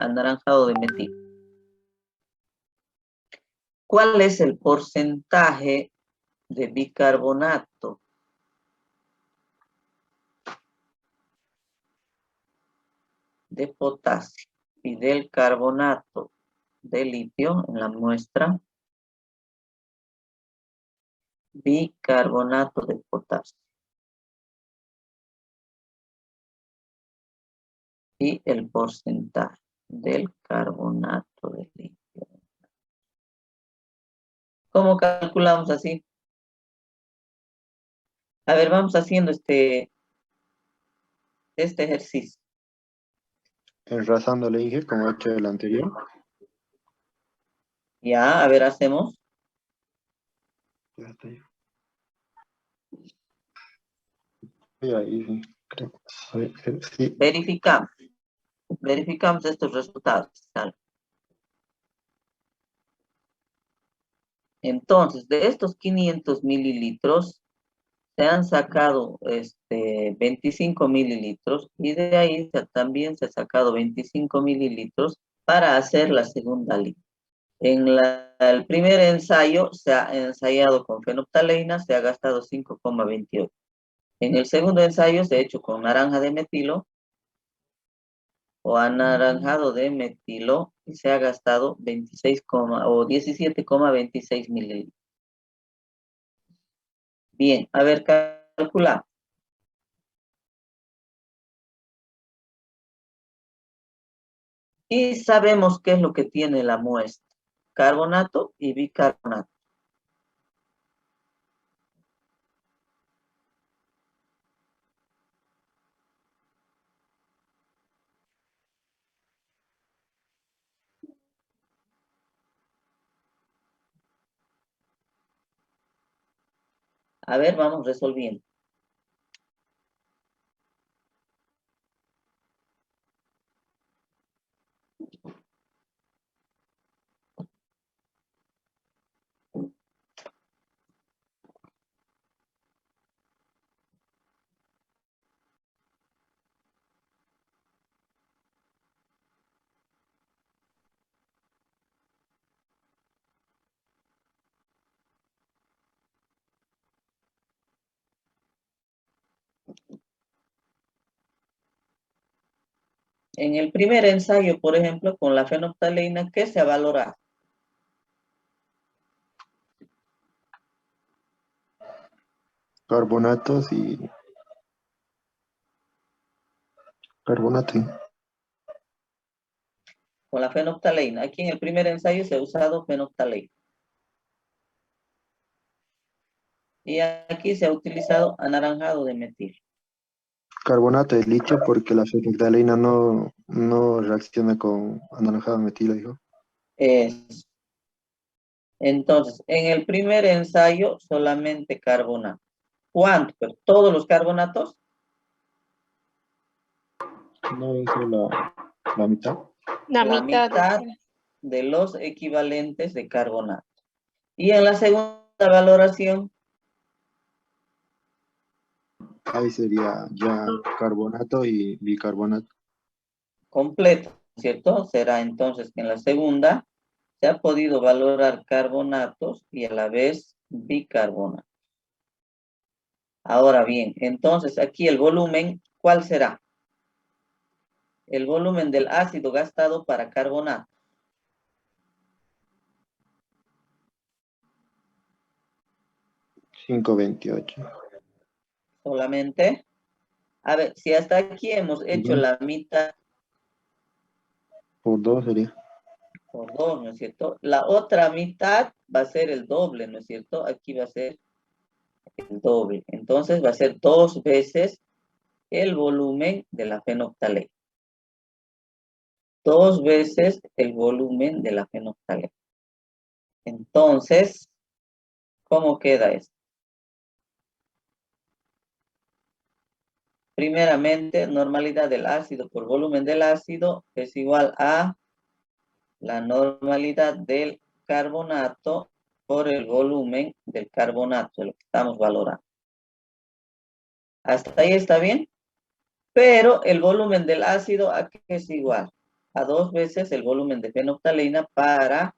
anaranjado de metil. ¿Cuál es el porcentaje de bicarbonato de potasio y del carbonato de litio en la muestra? Bicarbonato de potasio y el porcentaje del carbonato de litio. ¿Cómo calculamos así? A ver, vamos haciendo este ejercicio. Enlazando le dije, como he hecho el anterior. Ya, a ver, hacemos. Ya está ahí. Y ahí sí, creo. Sí. Verificamos estos resultados. Entonces, de estos 500 mililitros, se han sacado 25 mililitros y de ahí también se ha sacado 25 mililitros para hacer la segunda línea. En el primer ensayo se ha ensayado con fenolftaleína, se ha gastado 5,28. En el segundo ensayo se ha hecho con naranja de metilo o anaranjado de metilo y se ha gastado 17,26 mililitros. Bien, a ver, calcula. Y sabemos qué es lo que tiene la muestra. Carbonato y bicarbonato. A ver, vamos resolviendo. En el primer ensayo, por ejemplo, con la fenolftaleína, ¿qué se ha valorado? Carbonatos y carbonato. Con la fenolftaleína. Aquí en el primer ensayo se ha usado fenolftaleína. Y aquí se ha utilizado anaranjado de metil. Carbonato de litio porque la fenilftaleína no reacciona con anaranjado de metilo, dijo. Entonces, en el primer ensayo solamente carbonato. ¿Cuánto? Pues, ¿todos los carbonatos? No, hizo la mitad. La mitad de los equivalentes de carbonato. Y en la segunda valoración, Ahí sería ya carbonato y bicarbonato. completo, ¿cierto? Será entonces que en la segunda se ha podido valorar carbonatos y a la vez bicarbonato. Ahora bien, entonces aquí el volumen, ¿cuál será? El volumen del ácido gastado para carbonato. $5.28. Solamente. A ver, si hasta aquí hemos hecho la mitad Por 2 sería. por 2, ¿no es cierto? La otra mitad va a ser el doble, ¿no es cierto? Aquí va a ser el doble. Entonces va a ser 2 veces el volumen de la fenolftaleína. 2 veces el volumen de la fenolftaleína. Entonces, ¿cómo queda esto? Primeramente, normalidad del ácido por volumen del ácido es igual a la normalidad del carbonato por el volumen del carbonato, de lo que estamos valorando. Hasta ahí está bien, pero el volumen del ácido aquí es igual. a 2 veces el volumen de fenolftaleína para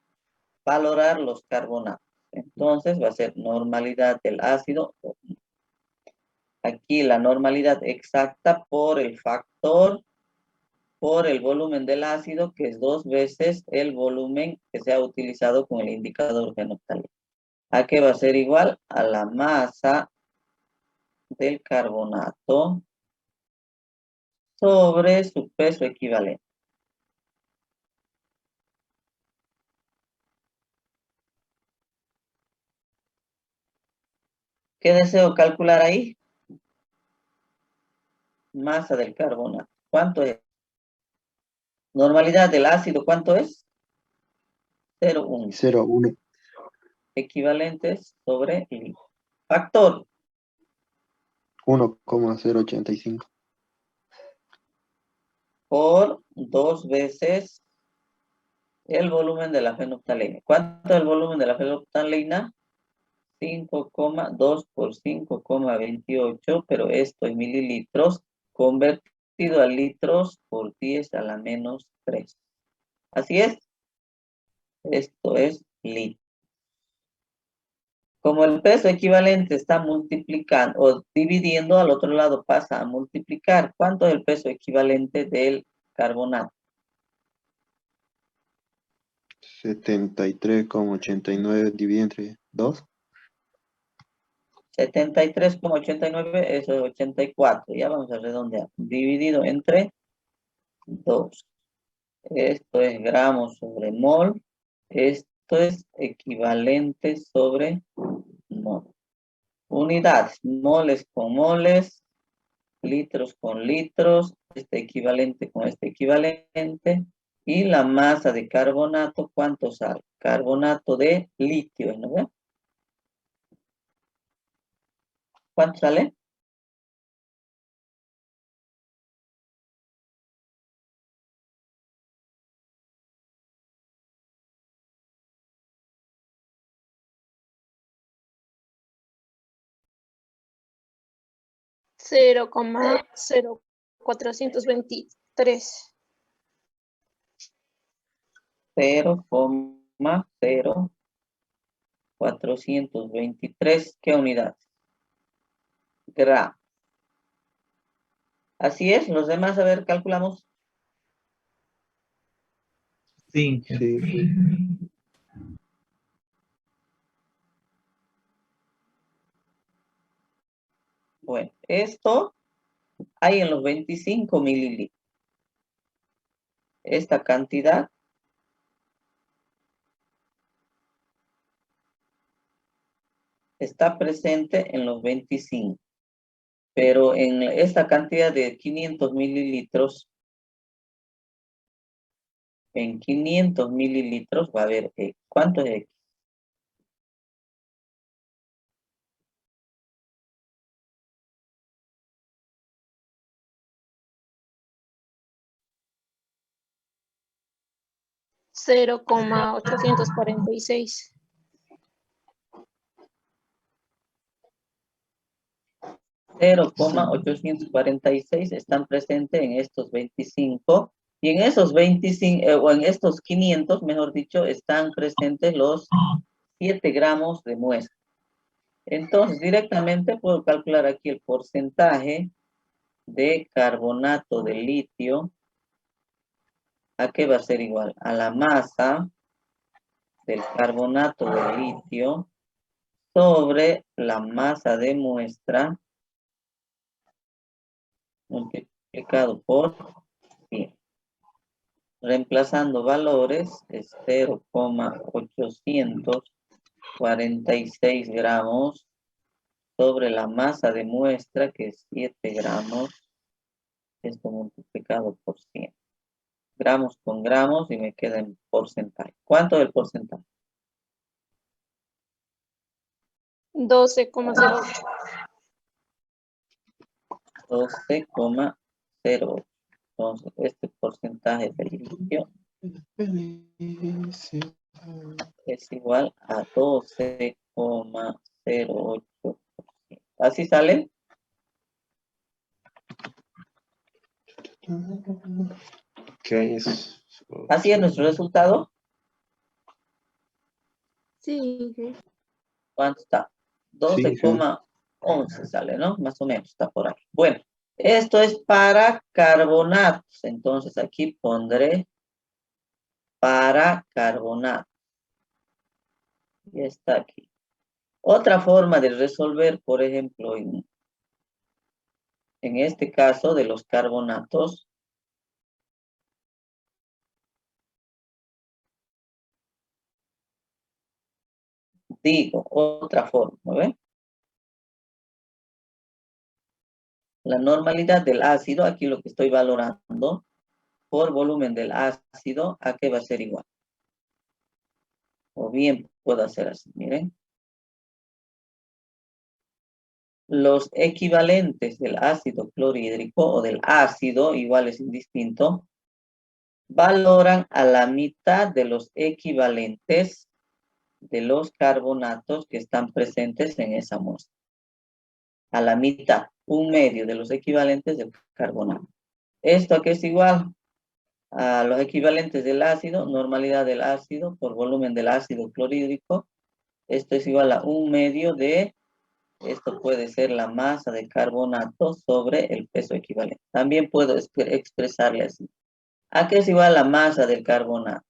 valorar los carbonatos. Entonces va a ser normalidad del ácido. Aquí la normalidad exacta por el factor, por el volumen del ácido, que es 2 veces el volumen que se ha utilizado con el indicador fenolftaleína. ¿A qué va a ser igual? A la masa del carbonato sobre su peso equivalente. ¿Qué deseo calcular ahí? Masa del carbonato. ¿Cuánto es? Normalidad del ácido, ¿cuánto es? 0,1. 0,1. Equivalentes sobre el factor 1,085. por 2 veces el volumen de la fenolftaleína. ¿Cuánto es el volumen de la fenolftaleína? 5,2 por 5,28, pero esto en mililitros, convertido a litros por 10 a la menos 3. Así es. Esto es litro. Como el peso equivalente está multiplicando o dividiendo, al otro lado pasa a multiplicar. ¿Cuánto es el peso equivalente del carbonato? 73,89 dividido entre 2. 73,89, eso es 84. Ya vamos a redondear. Dividido entre 2. Esto es gramos sobre mol. Esto es equivalente sobre mol. Unidades, moles con moles, litros con litros, este equivalente con este equivalente. Y la masa de carbonato, ¿cuánto sale? Carbonato de litio, ¿no ve? ¿Cuánto sale? 0,0423. 0,0423. ¿Qué unidad? Gramos. Así es, los demás, a ver, calculamos. Sí. Sí. Bueno, esto hay en los 25 mililitros. Esta cantidad está presente en los 25. Pero en esta cantidad de 500 mililitros, en 500 mililitros va a haber X. ¿Cuánto es X? Cero coma 846. 0,846 están presentes en estos 25 y en esos 25 o en estos 500, mejor dicho, están presentes los 7 gramos de muestra. Entonces, directamente puedo calcular aquí el porcentaje de carbonato de litio. ¿A qué va a ser igual? A la masa del carbonato de litio sobre la masa de muestra multiplicado por 100. Reemplazando valores es 0,846 gramos sobre la masa de muestra, que es 7 gramos, esto multiplicado por 100. Gramos con gramos y me queda en porcentaje. ¿Cuánto es el porcentaje? 12,08. 12,08. Entonces, este porcentaje del litio es igual a 12,08%. ¿Así sale? Ok, es Así es nuestro resultado. Sí. ¿Cuánto está? Sí, sí. 12,11 sale, ¿no? Más o menos está por ahí. Bueno, esto es para carbonatos. Entonces aquí pondré para carbonato. Ya está aquí. Otra forma de resolver, por ejemplo, en este caso de los carbonatos, digo, otra forma, ¿ven? La normalidad del ácido, aquí lo que estoy valorando, por volumen del ácido, ¿a qué va a ser igual? O bien puedo hacer así, miren. Los equivalentes del ácido clorhídrico o del ácido, igual es indistinto, valoran a la mitad de los equivalentes de los carbonatos que están presentes en esa muestra. A la mitad, un medio de los equivalentes del carbonato. ¿Esto aquí es igual? A los equivalentes del ácido, normalidad del ácido por volumen del ácido clorhídrico. Esto es igual a un medio de, esto puede ser la masa de carbonato sobre el peso equivalente. También puedo expresarle así. ¿A qué es igual la masa del carbonato?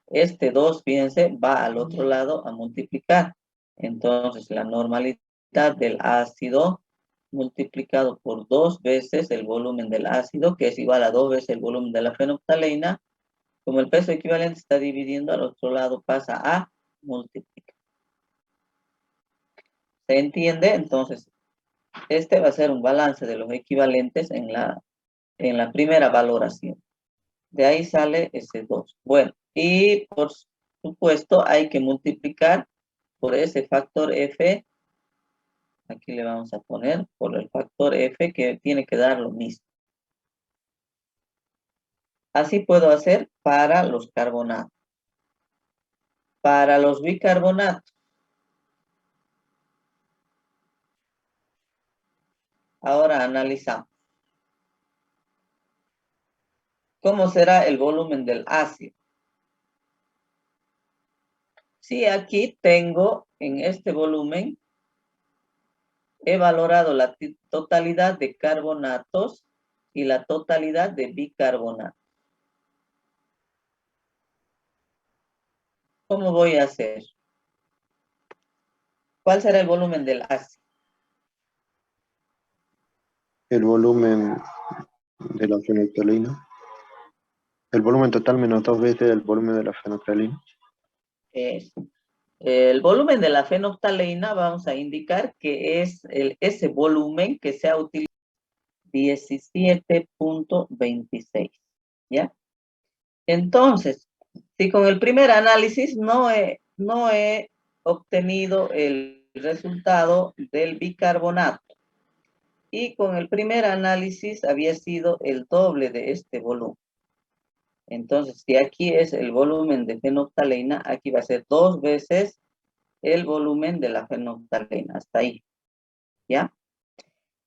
Este 2, fíjense, va al otro lado a multiplicar. Entonces, la normalidad del ácido multiplicado por 2 veces el volumen del ácido, que es igual a 2 veces el volumen de la fenolftaleína. Como el peso equivalente está dividiendo, al otro lado pasa a multiplicar. ¿Se entiende? Entonces, este va a ser un balance de los equivalentes en la primera valoración. De ahí sale ese 2. Bueno, y por supuesto hay que multiplicar por ese factor F. Aquí le vamos a poner por el factor F que tiene que dar lo mismo. Así puedo hacer para los carbonatos. Para los bicarbonatos. Ahora analizamos. ¿Cómo será el volumen del ácido? Si aquí tengo en este volumen, he valorado la totalidad de carbonatos y la totalidad de bicarbonatos. ¿Cómo voy a hacer? ¿Cuál será el volumen del ácido? El volumen de la fenolftaleína. El volumen total menos 2 veces el volumen de la fenolftaleína. El volumen de la fenolftaleína vamos a indicar que es ese volumen que se ha utilizado 17.26, ¿ya? Entonces, si con el primer análisis no he obtenido el resultado del bicarbonato y con el primer análisis había sido el doble de este volumen. Entonces, si aquí es el volumen de fenolftaleína, aquí va a ser 2 veces el volumen de la fenolftaleína, hasta ahí, ¿ya?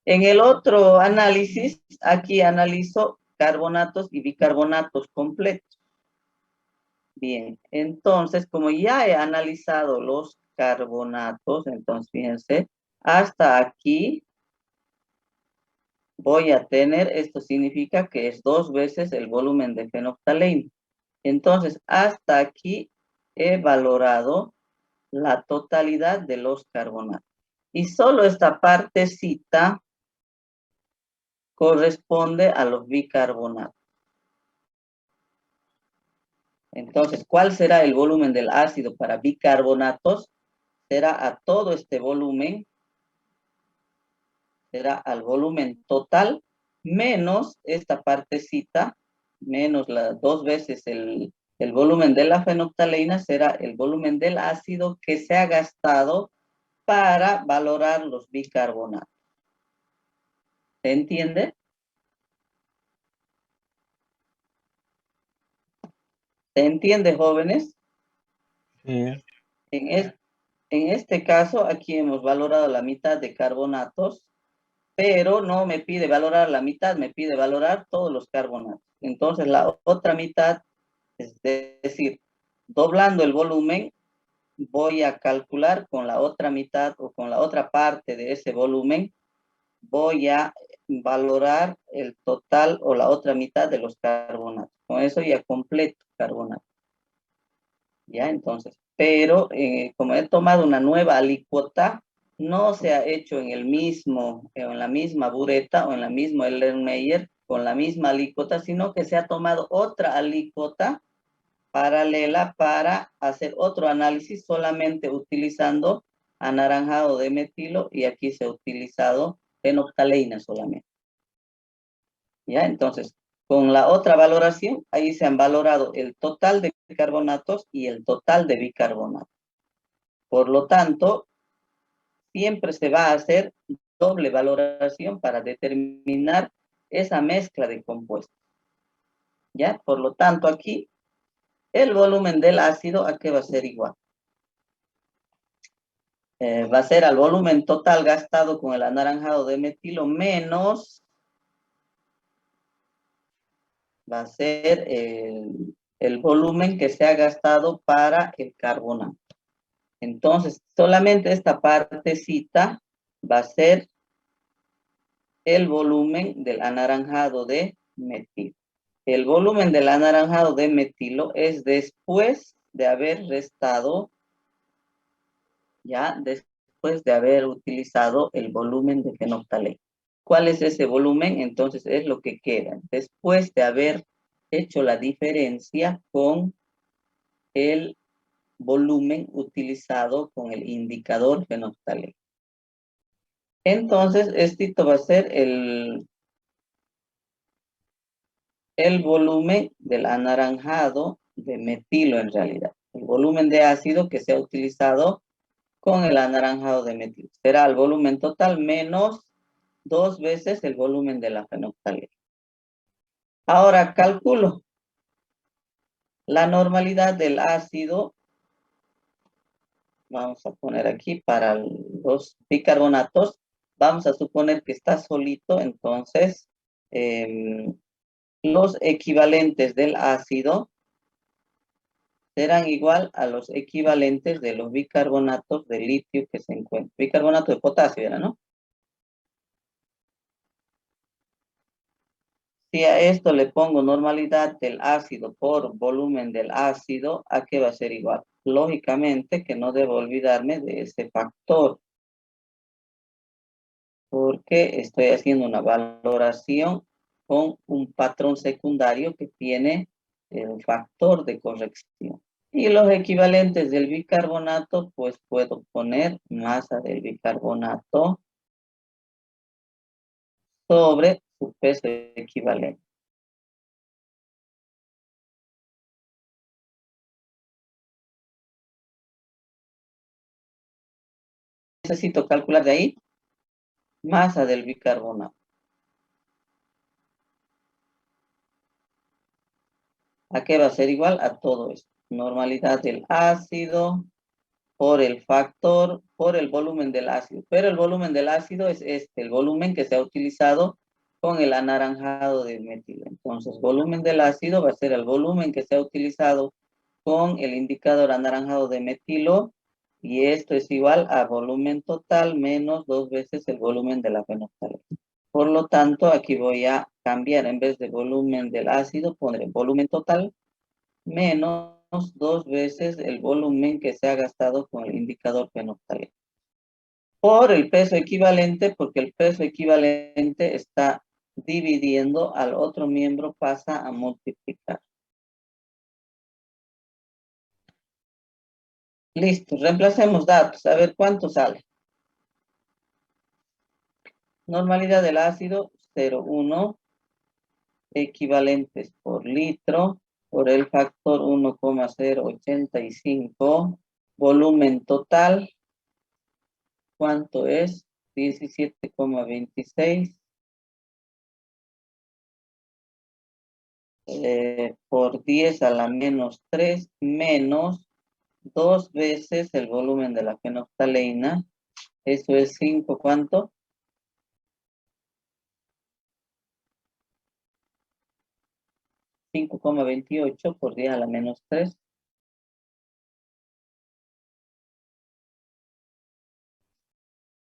En el otro análisis, aquí analizo carbonatos y bicarbonatos completos. Bien, entonces, como ya he analizado los carbonatos, entonces, fíjense, hasta aquí voy a tener, esto significa que es 2 veces el volumen de fenolftaleína. Entonces, hasta aquí he valorado la totalidad de los carbonatos. Y solo esta partecita corresponde a los bicarbonatos. Entonces, ¿cuál será el volumen del ácido para bicarbonatos? Será a todo este volumen, será al volumen total, menos esta partecita, menos las 2 veces el volumen de la fenolftaleína, será el volumen del ácido que se ha gastado para valorar los bicarbonatos. ¿Se entiende? ¿Se entiende, jóvenes? Sí. En este caso, aquí hemos valorado la mitad de carbonatos pero no me pide valorar la mitad, me pide valorar todos los carbonatos. Entonces, la otra mitad, es decir, doblando el volumen, voy a calcular con la otra mitad o con la otra parte de ese volumen, voy a valorar el total o la otra mitad de los carbonatos. Con eso ya completo carbonato. Ya, entonces, pero como he tomado una nueva alícuota, no se ha hecho en el mismo, en la misma bureta o en la misma Erlenmeyer con la misma alícuota, sino que se ha tomado otra alícuota paralela para hacer otro análisis solamente utilizando anaranjado de metilo y aquí se ha utilizado fenolftaleína solamente. ¿Ya? Entonces, con la otra valoración, ahí se han valorado el total de carbonatos y el total de bicarbonato. Por lo tanto, siempre se va a hacer doble valoración para determinar esa mezcla de compuestos. ¿Ya? Por lo tanto, aquí el volumen del ácido, ¿a qué va a ser igual? Va a ser al volumen total gastado con el anaranjado de metilo menos, va a ser el volumen que se ha gastado para el carbonato. Entonces, solamente esta partecita va a ser el volumen del anaranjado de metilo. El volumen del anaranjado de metilo es después de haber restado, ya después de haber utilizado el volumen de fenolftaleína. ¿Cuál es ese volumen? Entonces es lo que queda después de haber hecho la diferencia con el volumen utilizado con el indicador fenolftaleína. Entonces, esto va a ser el volumen del anaranjado de metilo en realidad. El volumen de ácido que se ha utilizado con el anaranjado de metilo. Será el volumen total menos 2 veces el volumen de la fenolftaleína. Ahora calculo la normalidad del ácido. Vamos a poner aquí para los bicarbonatos. Vamos a suponer que está solito, entonces los equivalentes del ácido serán igual a los equivalentes de los bicarbonatos de litio que se encuentran. Bicarbonato de potasio era, ¿no? Si a esto le pongo normalidad del ácido por volumen del ácido, ¿a qué va a ser igual? Lógicamente que no debo olvidarme de ese factor, porque estoy haciendo una valoración con un patrón secundario que tiene el factor de corrección. Y los equivalentes del bicarbonato, pues puedo poner masa del bicarbonato sobre su peso equivalente. Necesito calcular de ahí masa del bicarbonato. ¿A qué va a ser igual? A todo esto. Normalidad del ácido por el factor, por el volumen del ácido. Pero el volumen del ácido es el volumen que se ha utilizado con el anaranjado de metilo. Entonces, volumen del ácido va a ser el volumen que se ha utilizado con el indicador anaranjado de metilo, y esto es igual a volumen total menos 2 veces el volumen de la fenolftaleína. Por lo tanto, aquí voy a cambiar, en vez de volumen del ácido, pondré volumen total menos 2 veces el volumen que se ha gastado con el indicador fenolftaleína. Por el peso equivalente, porque el peso equivalente está dividiendo al otro miembro, pasa a multiplicar. Listo, reemplacemos datos, a ver cuánto sale. Normalidad del ácido, 0,1, equivalentes por litro, por el factor 1,085, volumen total, ¿cuánto es? 17,26. Por 10 a la menos 3, menos 2 veces el volumen de la fenolftaleína. Eso es 5, ¿cuánto? 5,28 por 10 a la menos 3.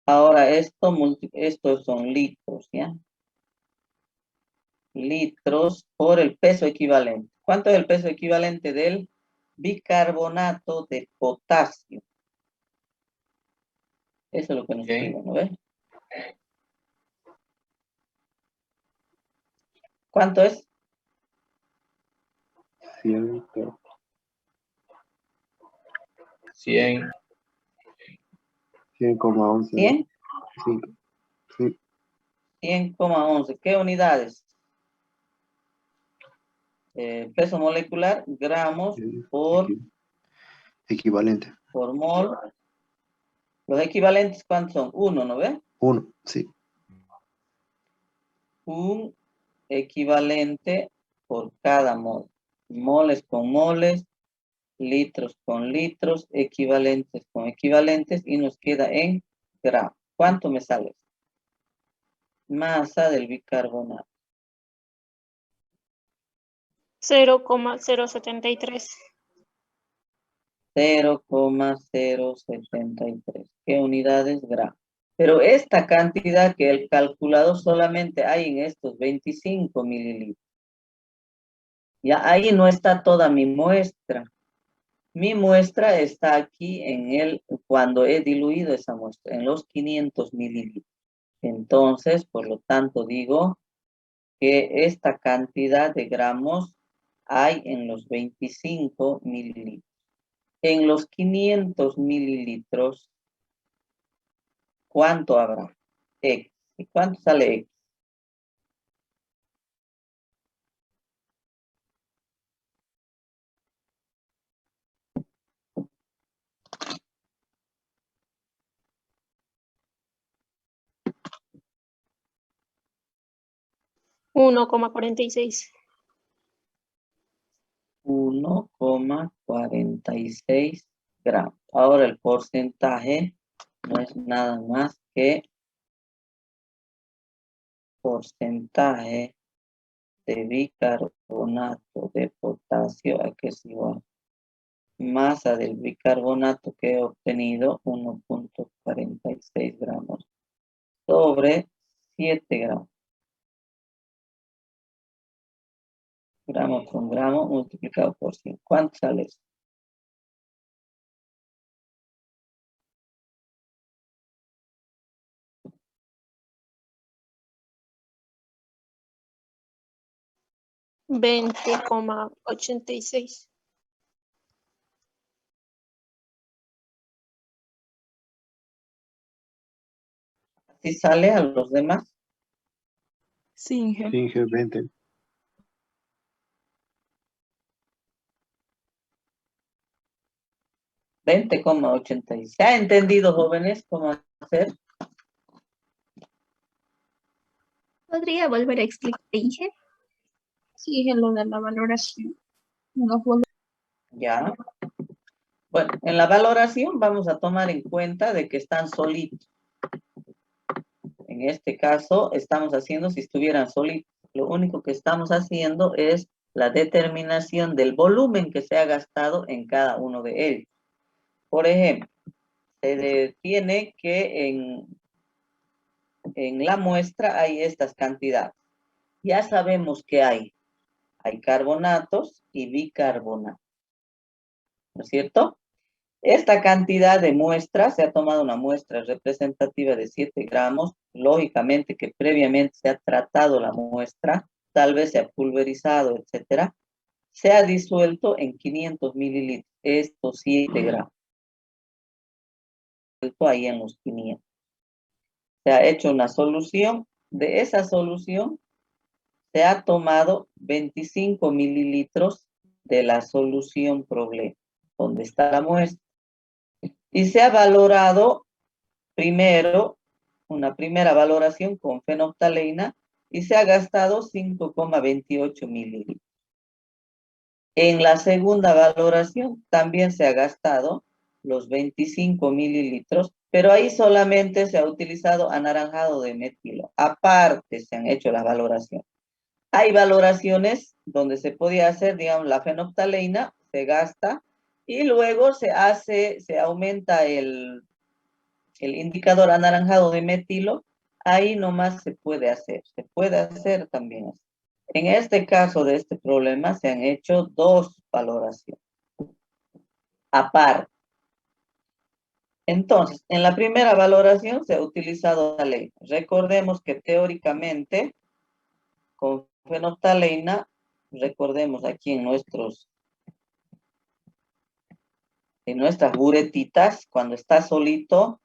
Ahora estos son litros, ¿ya? Litros por el peso equivalente. ¿Cuánto es el peso equivalente del bicarbonato de potasio? Eso es lo que nos piden, ¿no ves? ¿Cuánto es? 100. 100. 100,11. 100. Sí. 100,11. ¿Qué unidades? Peso molecular, gramos por Equivalente. por mol. Los equivalentes, ¿cuántos son? 1, ¿no ves? 1, sí. Un equivalente por cada mol. Moles con moles, litros con litros, equivalentes con equivalentes, y nos queda en gramos. ¿Cuánto me sale? Masa del bicarbonato. 0,073. 0,073. ¿Qué unidades? Gramos. Pero esta cantidad que el calculador solamente hay en estos 25 mililitros. Ya ahí no está toda mi muestra. Mi muestra está aquí cuando he diluido esa muestra, en los 500 mililitros. Entonces, por lo tanto, digo que esta cantidad de gramos hay en los 25 mililitros. En los 500 mililitros, ¿cuánto habrá? X. ¿Y cuánto sale X? Uno coma 46. 1,46 gramos. Ahora el porcentaje no es nada más que porcentaje de bicarbonato de potasio, a que es igual. Masa del bicarbonato que he obtenido, 1,46 gramos, sobre 7 gramos. Gramo con gramo multiplicado por 100. ¿Cuánto sale eso? $20,86. ¿Sí sale a los demás? Sí, jefe. Finge 20. $20,86. ¿Se ha entendido, jóvenes, cómo hacer? ¿Podría volver a explicar, Inge? Sí, lo de la valoración. No fue- Ya. Bueno, en la valoración vamos a tomar en cuenta de que están solitos. En este caso, estamos haciendo si estuvieran solitos. Lo único que estamos haciendo es la determinación del volumen que se ha gastado en cada uno de ellos. Por ejemplo, se tiene que en la muestra hay estas cantidades. Ya sabemos que hay carbonatos y bicarbonatos, ¿no es cierto? Esta cantidad de muestras, se ha tomado una muestra representativa de 7 gramos, lógicamente que previamente se ha tratado la muestra, tal vez se ha pulverizado, etcétera, se ha disuelto en 500 mililitros, estos 7 gramos, ahí en los 500. Se ha hecho una solución, de esa solución se ha tomado 25 mililitros de la solución problema, donde está la muestra, y se ha valorado primero, una primera valoración con fenolftaleína, y se ha gastado 5,28 mililitros. En la segunda valoración también se ha gastado los 25 mililitros, pero ahí solamente se ha utilizado anaranjado de metilo. Aparte se han hecho las valoraciones. Hay valoraciones donde se podía hacer, digamos, la fenolftaleína, se gasta, y luego se aumenta el indicador anaranjado de metilo. Ahí nomás se puede hacer también. En este caso de este problema se han hecho dos valoraciones aparte. Entonces, en la primera valoración se ha utilizado la ley. Recordemos que teóricamente, con fenolftaleína, recordemos aquí en nuestras buretitas, cuando está solito,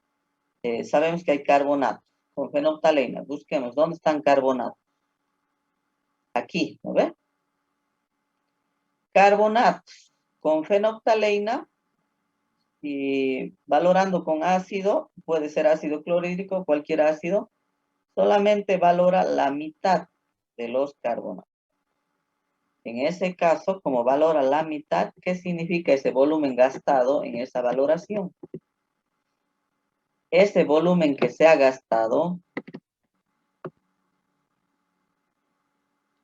sabemos que hay carbonato. Con fenolftaleína, busquemos dónde están carbonatos. Aquí, ¿no ve? Carbonatos con fenolftaleína, y valorando con ácido, puede ser ácido clorhídrico, cualquier ácido, solamente valora la mitad de los carbonatos. En ese caso, como valora la mitad, ¿qué significa ese volumen gastado en esa valoración? Ese volumen que se ha gastado,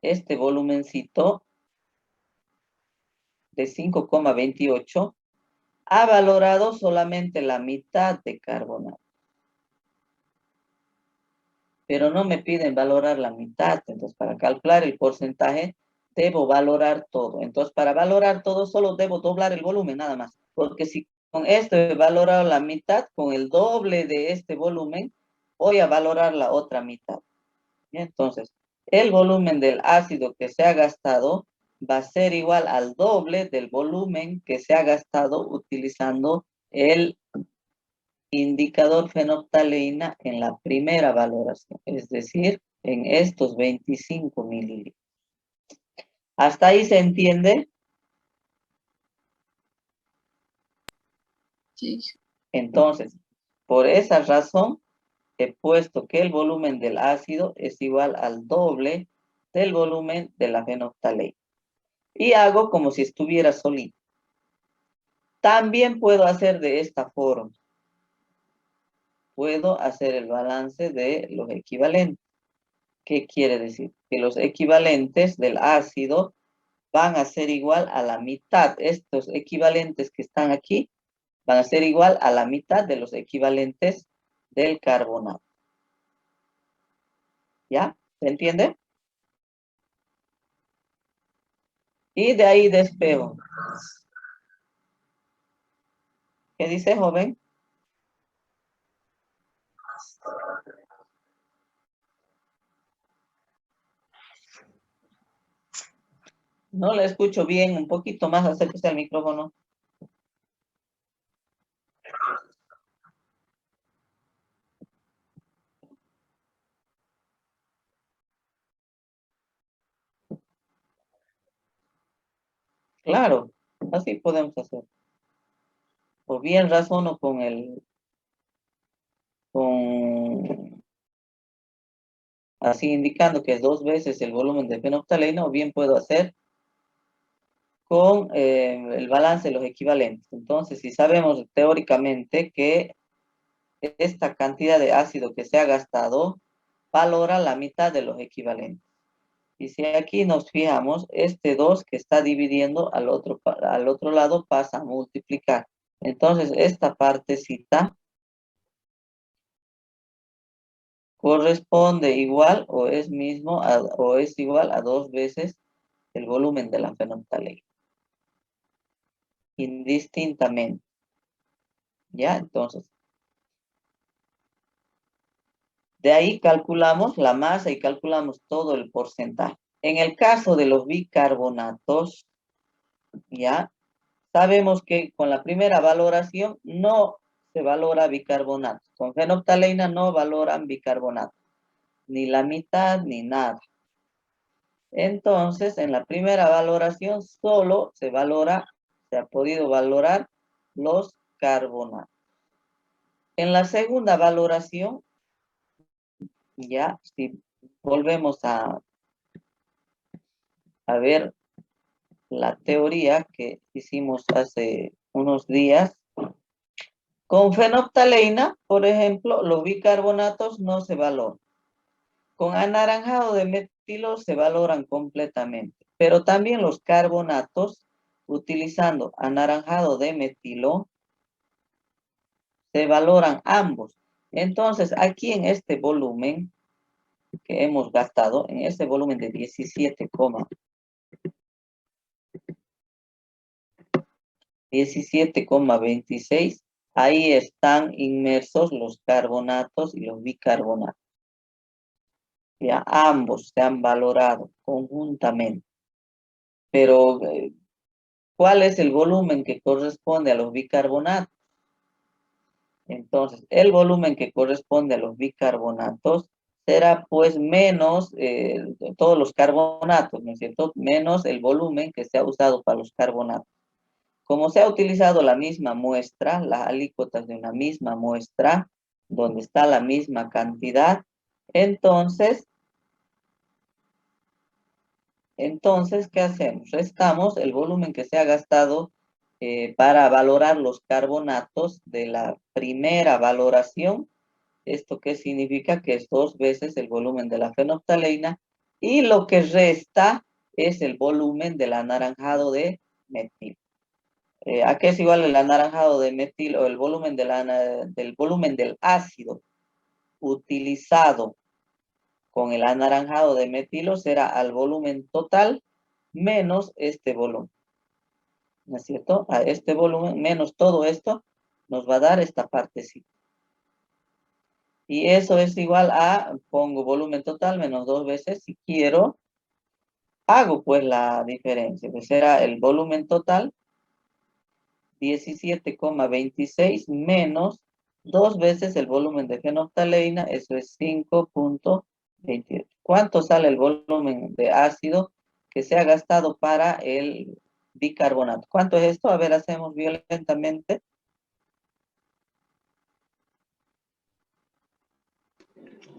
este volumencito de 5,28, ha valorado solamente la mitad de carbonato. Pero no me piden valorar la mitad. Entonces, para calcular el porcentaje, debo valorar todo. Entonces, para valorar todo, solo debo doblar el volumen, nada más. Porque si con esto he valorado la mitad, con el doble de este volumen, voy a valorar la otra mitad. Entonces, el volumen del ácido que se ha gastado va a ser igual al doble del volumen que se ha gastado utilizando el indicador fenolftaleína en la primera valoración, es decir, en estos 25 mililitros. ¿Hasta ahí se entiende? Sí. Entonces, por esa razón, he puesto que el volumen del ácido es igual al doble del volumen de la fenolftaleína. Y hago como si estuviera solito. También puedo hacer de esta forma. Puedo hacer el balance de los equivalentes. ¿Qué quiere decir? Que los equivalentes del ácido van a ser igual a la mitad. Estos equivalentes que están aquí van a ser igual a la mitad de los equivalentes del carbonato. ¿Ya? ¿Se entiende? Y de ahí despejo. ¿Qué dice, joven? No le escucho bien. Un poquito más, acérquese al micrófono. Claro, así podemos hacer. O bien razono así indicando que es 2 veces el volumen de fenolftaleína, o bien puedo hacer con el balance de los equivalentes. Entonces, si sabemos teóricamente que esta cantidad de ácido que se ha gastado valora la mitad de los equivalentes. Y si aquí nos fijamos, este 2 que está dividiendo al otro lado pasa a multiplicar. Entonces, esta partecita corresponde igual o es igual a 2 veces el volumen de la fenolftaleína. Indistintamente. ¿Ya? Entonces, de ahí calculamos la masa y calculamos todo el porcentaje. En el caso de los bicarbonatos, ¿ya? Sabemos que con la primera valoración no se valora bicarbonato. Con fenolftaleína no valoran bicarbonato. Ni la mitad ni nada. Entonces, en la primera valoración solo se ha podido valorar los carbonatos. En la segunda valoración, ya, si volvemos a ver la teoría que hicimos hace unos días, con fenolftaleína, por ejemplo, los bicarbonatos no se valoran. Con anaranjado de metilo se valoran completamente, pero también los carbonatos, utilizando anaranjado de metilo, se valoran ambos. Entonces, aquí en este volumen que hemos gastado, en este volumen de 17,26, ahí están inmersos los carbonatos y los bicarbonatos. Ya ambos se han valorado conjuntamente. Pero, ¿cuál es el volumen que corresponde a los bicarbonatos? Entonces, el volumen que corresponde a los bicarbonatos será pues menos todos los carbonatos, ¿no es cierto? Menos el volumen que se ha usado para los carbonatos. Como se ha utilizado la misma muestra, las alícuotas de una misma muestra, donde está la misma cantidad, entonces, ¿qué hacemos? Restamos el volumen que se ha gastado para valorar los carbonatos de la primera valoración. ¿Esto qué significa? Que es 2 veces el volumen de la fenolftaleína y lo que resta es el volumen del anaranjado de metil. ¿A qué es igual el anaranjado de metil o el volumen del volumen del ácido utilizado con el anaranjado de metilo? Será al volumen total menos este volumen, ¿no es cierto? A este volumen menos todo esto nos va a dar esta partecita. Y eso es igual a, pongo volumen total menos 2 veces, si quiero, hago pues la diferencia, que será el volumen total, 17,26 menos 2 veces el volumen de fenolftaleína, eso es 5,28. ¿Cuánto sale el volumen de ácido que se ha gastado para el bicarbonato? ¿Cuánto es esto? A ver, hacemos violentamente.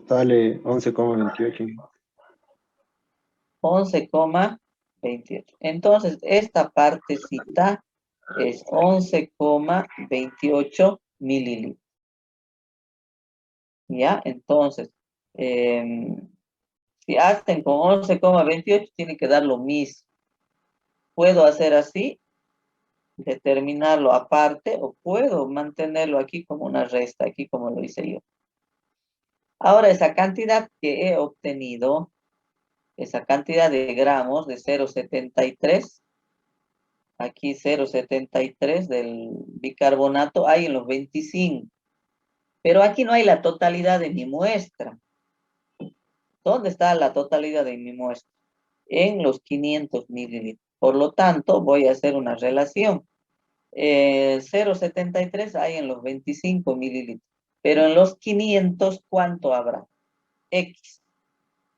Sale 11,28. 11,28. Entonces, esta partecita es 11,28 mililitros. ¿Ya? Entonces, si hacen con 11,28, tienen que dar lo mismo. Puedo hacer así, determinarlo aparte, o puedo mantenerlo aquí como una resta, aquí como lo hice yo. Ahora, esa cantidad que he obtenido, esa cantidad de gramos de 0,73, aquí 0,73 del bicarbonato, hay en los 25. Pero aquí no hay la totalidad de mi muestra. ¿Dónde está la totalidad de mi muestra? En los 500 mililitros. Por lo tanto, voy a hacer una relación. 0,73 hay en los 25 mililitros. Pero en los 500, ¿cuánto habrá? X.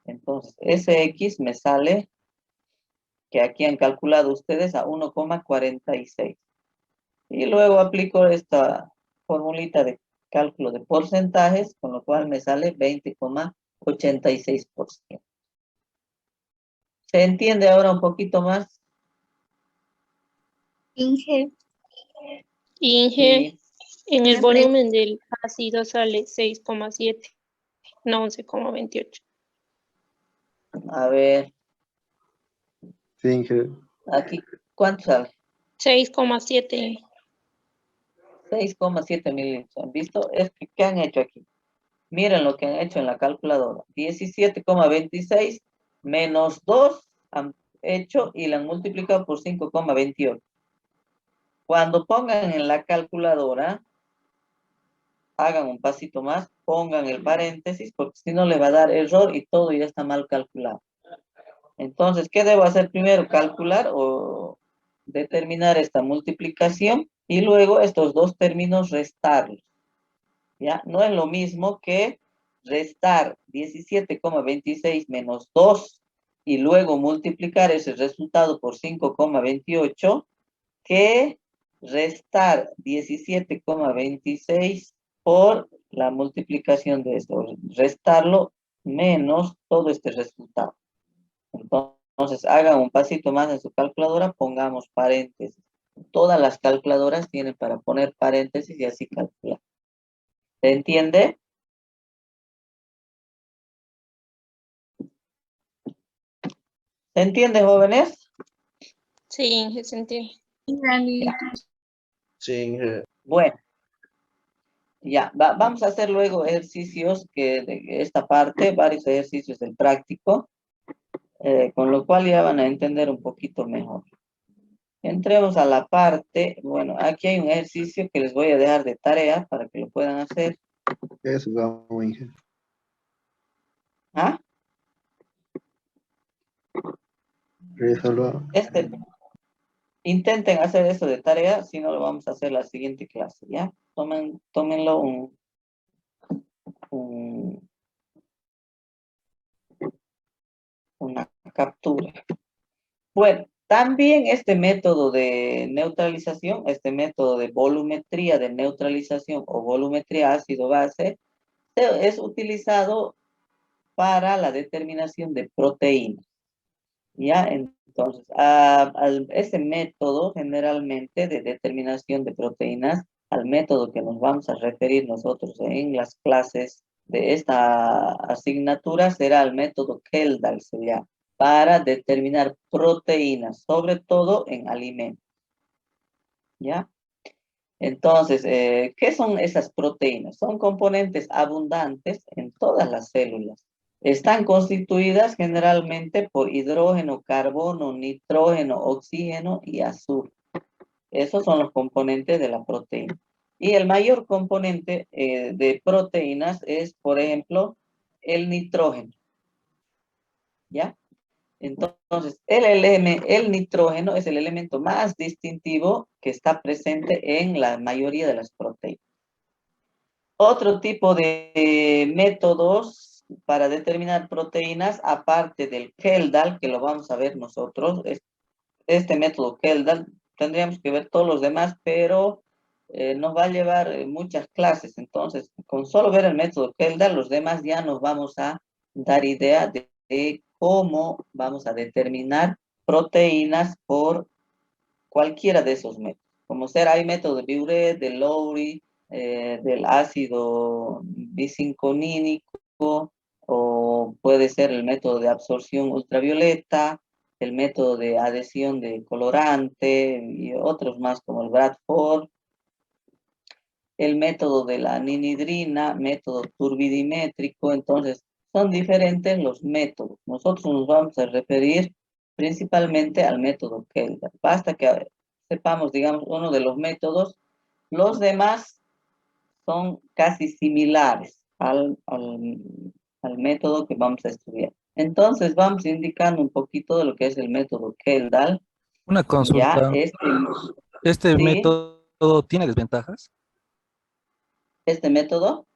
Entonces, ese X me sale, que aquí han calculado ustedes, a 1,46. Y luego aplico esta formulita de cálculo de porcentajes, con lo cual me sale 20,86%. ¿Se entiende ahora un poquito más? Inge, Inge, Sí. en el Una pregunta. volumen del ácido sale 6,7, no 11,28. A ver, Finge. aquí, ¿cuánto sale? 6,7. 6,7 mililitros. ¿Han visto? ¿Qué han hecho aquí? Miren lo que han hecho en la calculadora. 17,26 menos 2 han hecho y la han multiplicado por 5,28. Cuando pongan en la calculadora, hagan un pasito más, pongan el paréntesis, porque si no le va a dar error y todo ya está mal calculado. Entonces, ¿qué debo hacer primero? Calcular o determinar esta multiplicación y luego estos dos términos restarlos. ¿Ya? No es lo mismo que restar 17,26 menos 2 y luego multiplicar ese resultado por 5,28 que restar 17,26 por la multiplicación de esto, restarlo menos todo este resultado. Entonces, hagan un pasito más en su calculadora, pongamos paréntesis. Todas las calculadoras tienen para poner paréntesis y así calcular. ¿Se entiende? ¿Se entiende, jóvenes? Sí, se entiende. Sí, Bueno, ya, vamos a hacer luego ejercicios de esta parte, varios ejercicios del práctico, con lo cual ya van a entender un poquito mejor. Entremos a la parte, bueno, aquí hay un ejercicio que les voy a dejar de tarea para que lo puedan hacer. Eso vamos, Inge. ¿Ah? Resolva. Intenten hacer eso de tarea, si no lo vamos a hacer la siguiente clase, ¿ya? Tómenlo una captura. Bueno, también este método de neutralización, este método de volumetría de neutralización o volumetría ácido-base, es utilizado para la determinación de proteínas. ¿Ya? Entonces, ese método generalmente de determinación de proteínas, al método que nos vamos a referir nosotros en las clases de esta asignatura, será el método Kjeldahl, se llama, para determinar proteínas, sobre todo en alimentos. ¿Ya? Entonces, ¿qué son esas proteínas? Son componentes abundantes en todas las células. Están constituidas generalmente por hidrógeno, carbono, nitrógeno, oxígeno y azufre. Esos son los componentes de la proteína. Y el mayor componente de proteínas es, por ejemplo, el nitrógeno. ¿Ya? Entonces, el nitrógeno es el elemento más distintivo que está presente en la mayoría de las proteínas. Otro tipo de métodos para determinar proteínas, aparte del Kjeldahl, que lo vamos a ver nosotros, este método Kjeldahl, tendríamos que ver todos los demás, pero nos va a llevar muchas clases. Entonces, con solo ver el método Kjeldahl, los demás ya nos vamos a dar idea de cómo vamos a determinar proteínas por cualquiera de esos métodos. Como ser, hay método de Biuret, de Lowry, del ácido bicilconínico, o puede ser el método de absorción ultravioleta, el método de adhesión de colorante y otros más como el Bradford, el método de la ninhidrina, método turbidimétrico. Entonces, son diferentes los métodos. Nosotros nos vamos a referir principalmente al método Kjeldahl. Basta que sepamos, digamos, uno de los métodos. Los demás son casi similares al método que vamos a estudiar. Entonces, vamos indicando un poquito de lo que es el método Kjeldahl. Una Ya, consulta. ¿Este sí, método tiene desventajas? este método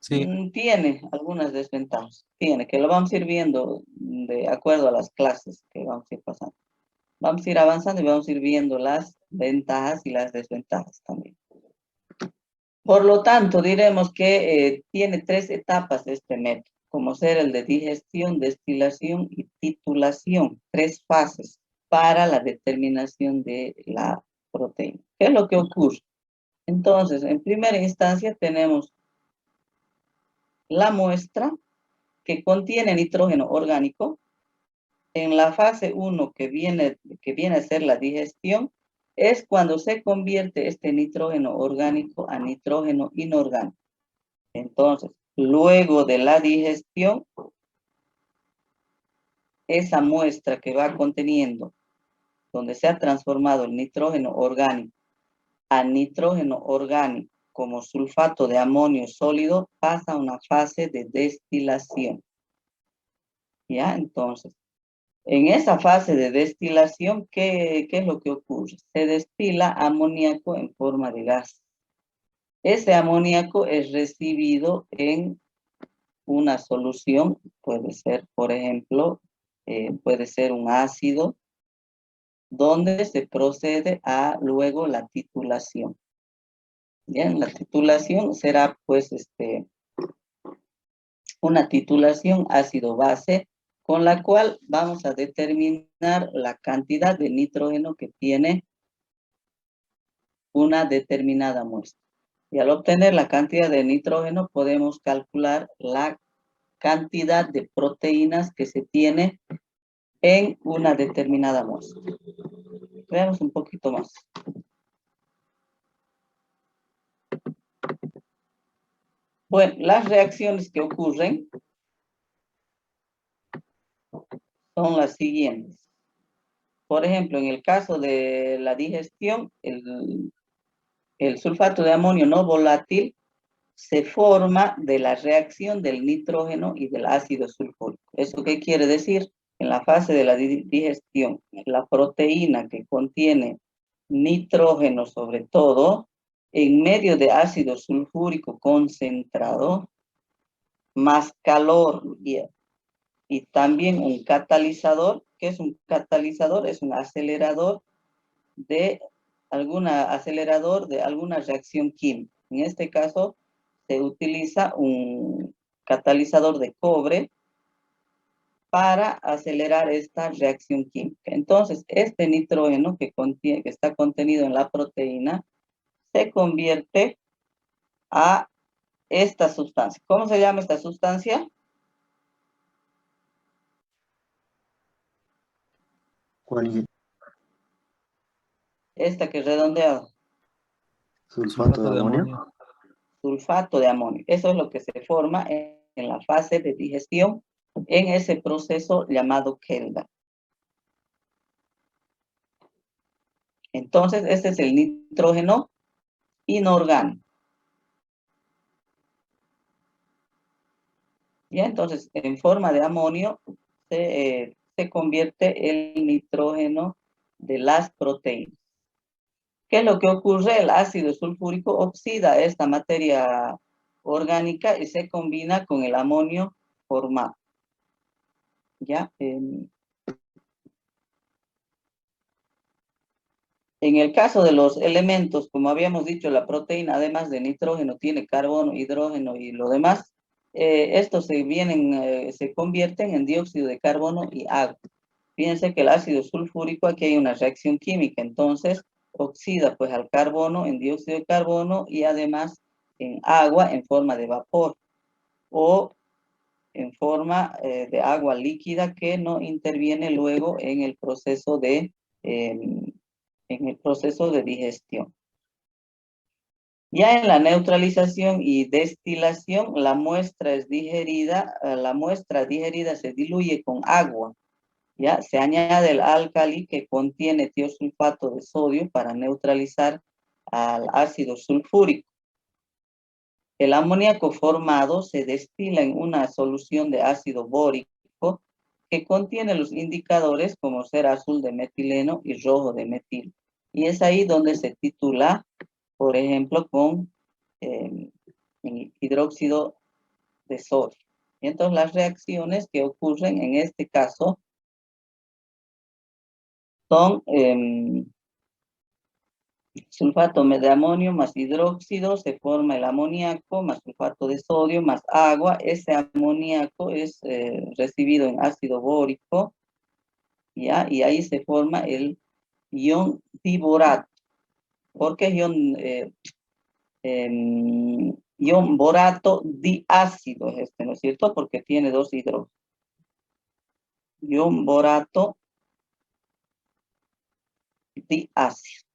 Sí. tiene algunas desventajas. Tiene, que lo vamos a ir viendo de acuerdo a las clases que vamos a ir pasando. Vamos a ir avanzando y vamos a ir viendo las ventajas y las desventajas también. Por lo tanto, diremos que tiene 3 etapas este método, como ser el de digestión, destilación y titulación. 3 fases para la determinación de la proteína. ¿Qué es lo que ocurre? Entonces, en primera instancia tenemos la muestra que contiene nitrógeno orgánico. En la fase 1, que viene a ser la digestión, es cuando se convierte este nitrógeno orgánico a nitrógeno inorgánico. Entonces, luego de la digestión, esa muestra que va conteniendo, donde se ha transformado el nitrógeno orgánico a nitrógeno orgánico como sulfato de amonio sólido, pasa a una fase de destilación. ¿Ya? Entonces, en esa fase de destilación, ¿qué es lo que ocurre? Se destila amoníaco en forma de gas. Ese amoníaco es recibido en una solución, puede ser, por ejemplo, puede ser un ácido, donde se procede a luego la titulación. Bien, la titulación será pues una titulación ácido-base, con la cual vamos a determinar la cantidad de nitrógeno que tiene una determinada muestra. Y al obtener la cantidad de nitrógeno podemos calcular la cantidad de proteínas que se tiene en una determinada muestra. Veamos un poquito más. Bueno, las reacciones que ocurren son las siguientes. Por ejemplo, en el caso de la digestión, el sulfato de amonio no volátil se forma de la reacción del nitrógeno y del ácido sulfúrico. ¿Eso qué quiere decir? En la fase de la digestión, la proteína que contiene nitrógeno sobre todo, en medio de ácido sulfúrico concentrado, más calor y también un catalizador. ¿Qué es un catalizador? Es un acelerador de alguna reacción química. En este caso, se utiliza un catalizador de cobre para acelerar esta reacción química. Entonces, este nitrógeno que está contenido en la proteína se convierte a esta sustancia. ¿Cómo se llama esta sustancia? ¿Cuál? Esta que es redondeada. Sulfato de amonio. Sulfato de amonio. Eso es lo que se forma en la fase de digestión en ese proceso llamado Kelda. Entonces, este es el nitrógeno inorgánico. Ya, entonces, en forma de amonio se convierte el nitrógeno de las proteínas. ¿Qué es lo que ocurre? El ácido sulfúrico oxida esta materia orgánica y se combina con el amonio formado. ¿Ya? En el caso de los elementos, como habíamos dicho, la proteína, además de nitrógeno, tiene carbono, hidrógeno y lo demás. Estos se convierten en dióxido de carbono y agua. Fíjense que el ácido sulfúrico, aquí hay una reacción química, entonces oxida pues al carbono en dióxido de carbono y además en agua en forma de vapor o en forma de agua líquida que no interviene luego en el proceso de digestión. Ya en la neutralización y destilación, la muestra digerida se diluye con agua. Ya se añade el álcali que contiene tiosulfato de sodio para neutralizar al ácido sulfúrico. El amoníaco formado se destila en una solución de ácido bórico que contiene los indicadores como ser azul de metileno y rojo de metil. Y es ahí donde se titula, por ejemplo, con hidróxido de sodio. Y entonces las reacciones que ocurren en este caso son sulfato de amonio más hidróxido, se forma el amoníaco más sulfato de sodio más agua. Ese amoníaco es recibido en ácido bórico, ¿ya? Y ahí se forma el ion diborato. ¿Por qué ion borato diácido es este, ¿no es cierto? Porque tiene dos hidrógenos. Ion borato diácido.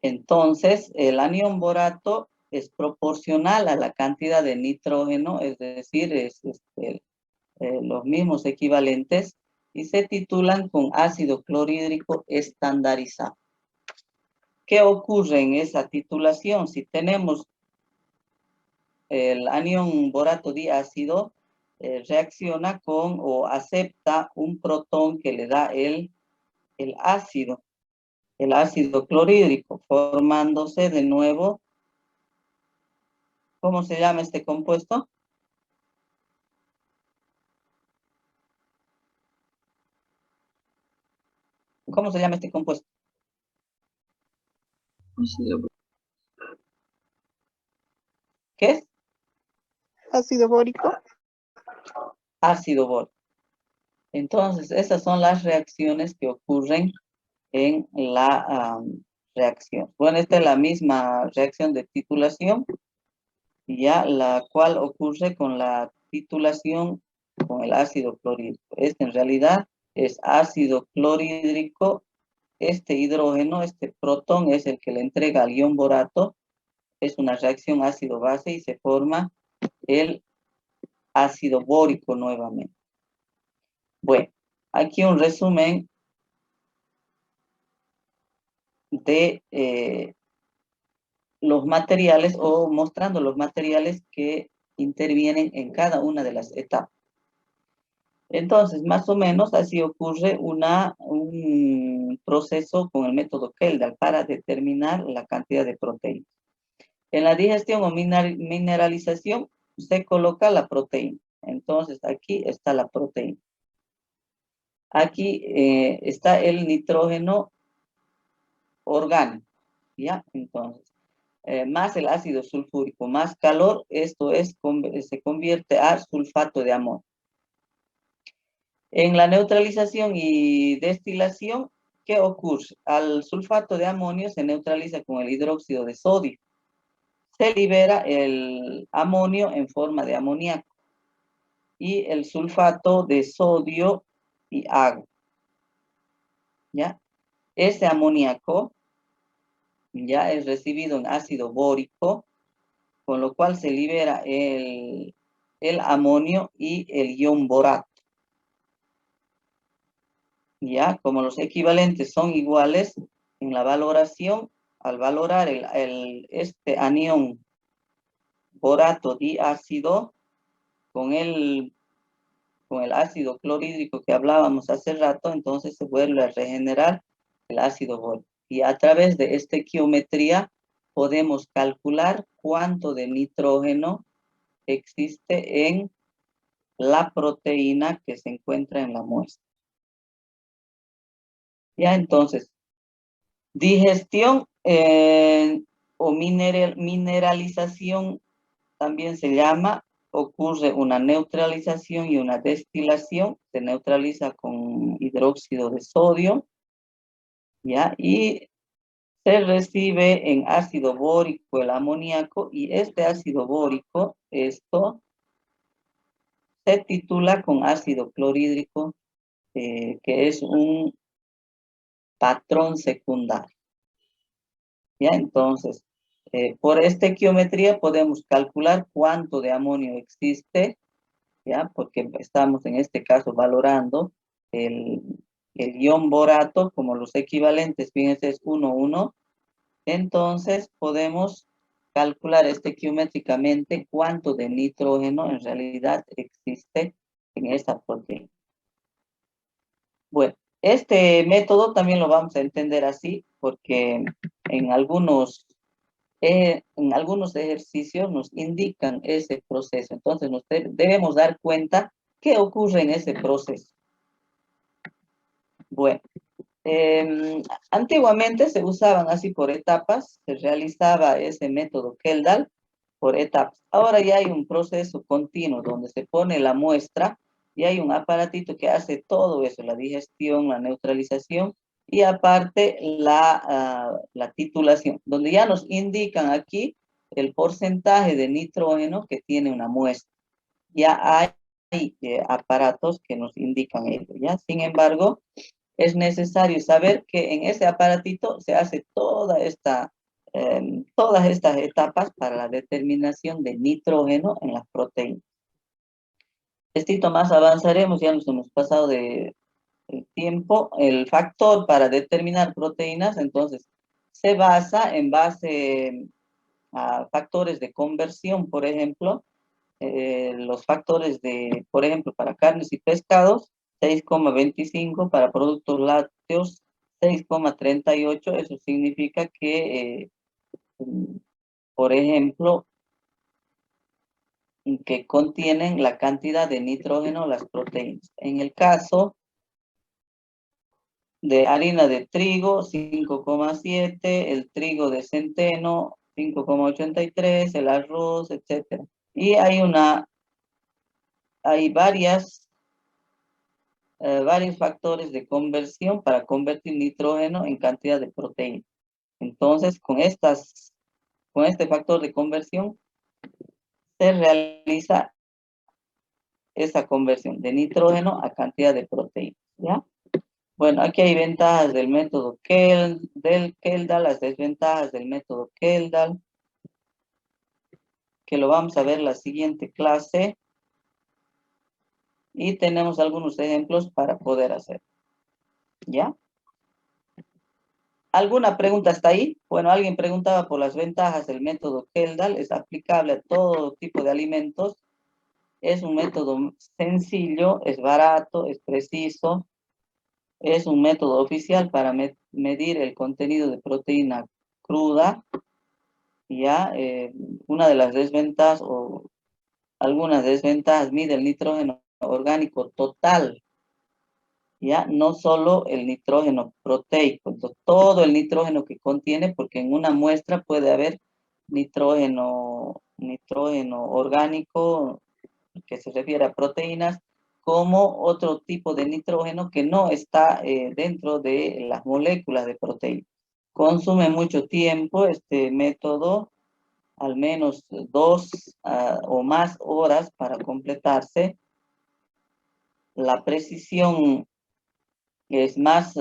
Entonces, el anión borato es proporcional a la cantidad de nitrógeno, es decir, los mismos equivalentes, y se titulan con ácido clorhídrico estandarizado. ¿Qué ocurre en esa titulación? Si tenemos el anión borato diácido, reacciona con o acepta un protón que le da el ácido clorhídrico, formándose de nuevo. ¿Cómo se llama este compuesto? ¿Cómo se llama este compuesto? ¿Qué es? Ácido bórico. Ácido bórico. Entonces, esas son las reacciones que ocurren en la reacción. Bueno, esta es la misma reacción de titulación. ya la cual ocurre con la titulación con el ácido clorhídrico. Este en realidad es ácido clorhídrico. Este hidrógeno, este protón, es el que le entrega al ion borato. Es una reacción ácido-base y se forma el ácido bórico nuevamente. Bueno, aquí un resumen de los materiales o mostrando los materiales que intervienen en cada una de las etapas. Entonces, más o menos así ocurre un proceso con el método Kjeldahl para determinar la cantidad de proteínas. En la digestión o mineralización se coloca la proteína. Entonces, aquí está la proteína. Aquí está el nitrógeno orgánico, ¿ya? Entonces, más el ácido sulfúrico, más calor, esto es, se convierte a sulfato de amonio. En la neutralización y destilación, ¿qué ocurre? Al sulfato de amonio se neutraliza con el hidróxido de sodio. Se libera el amonio en forma de amoníaco y el sulfato de sodio y agua. ¿Ya? Ese amoníaco ya es recibido en ácido bórico, con lo cual se libera el amonio y el ion borato. Ya, como los equivalentes son iguales, en la valoración, al valorar este anión borato diácido con el ácido clorhídrico que hablábamos hace rato, entonces se vuelve a regenerar el ácido bórico. Y a través de esta estequiometría podemos calcular cuánto de nitrógeno existe en la proteína que se encuentra en la muestra. Ya, entonces, digestión o mineralización también se llama. Ocurre una neutralización y una destilación. Se neutraliza con hidróxido de sodio, ¿ya? Y se recibe en ácido bórico el amoníaco, y este ácido bórico, esto se titula con ácido clorhídrico, que es un patrón secundario. ¿Ya? Entonces, por esta estequiometría podemos calcular cuánto de amonio existe, ¿ya? Porque estamos en este caso valorando el ion borato como los equivalentes, fíjense, es 1, 1. Entonces, podemos calcular estequiométricamente cuánto de nitrógeno en realidad existe en esta proteína. Bueno, este método también lo vamos a entender así, porque en algunos ejercicios nos indican ese proceso. Entonces, debemos dar cuenta qué ocurre en ese proceso. Bueno, antiguamente se usaban así por etapas, se realizaba ese método Kjeldahl por etapas. Ahora ya hay un proceso continuo donde se pone la muestra y hay un aparatito que hace todo eso, la digestión, la neutralización y aparte la titulación, donde ya nos indican aquí el porcentaje de nitrógeno que tiene una muestra. Ya hay aparatos que nos indican ello, ¿ya? Sin embargo, es necesario saber que en ese aparatito se hace todas estas etapas para la determinación de nitrógeno en las proteínas. Estito más avanzaremos, ya nos hemos pasado de tiempo. El factor para determinar proteínas, entonces, se basa en base a factores de conversión, por ejemplo, los factores de, por ejemplo, para carnes y pescados, 6,25, para productos lácteos, 6,38. Eso significa que, por ejemplo, que contienen la cantidad de nitrógeno las proteínas. En el caso de harina de trigo, 5,7, el trigo de centeno, 5,83, el arroz, etc. Y hay varios factores de conversión para convertir nitrógeno en cantidad de proteína. Entonces, con este factor de conversión, se realiza esa conversión de nitrógeno a cantidad de proteínas, ¿ya? Bueno, aquí hay ventajas del método Kendall, las desventajas del método Kendall, que lo vamos a ver en la siguiente clase. Y tenemos algunos ejemplos para poder hacer, ¿ya? ¿Alguna pregunta hasta ahí? Bueno, alguien preguntaba por las ventajas del método Kendall. Es aplicable a todo tipo de alimentos. Es un método sencillo, es barato, es preciso. Es un método oficial para medir el contenido de proteína cruda. Ya, una de las desventajas o algunas desventajas mide el nitrógeno orgánico total. Ya, no solo el nitrógeno proteico, entonces, todo el nitrógeno que contiene, porque en una muestra puede haber nitrógeno orgánico, que se refiere a proteínas, como otro tipo de nitrógeno que no está dentro de las moléculas de proteína. Consume mucho tiempo este método, al menos 2 o más horas para completarse. La precisión es más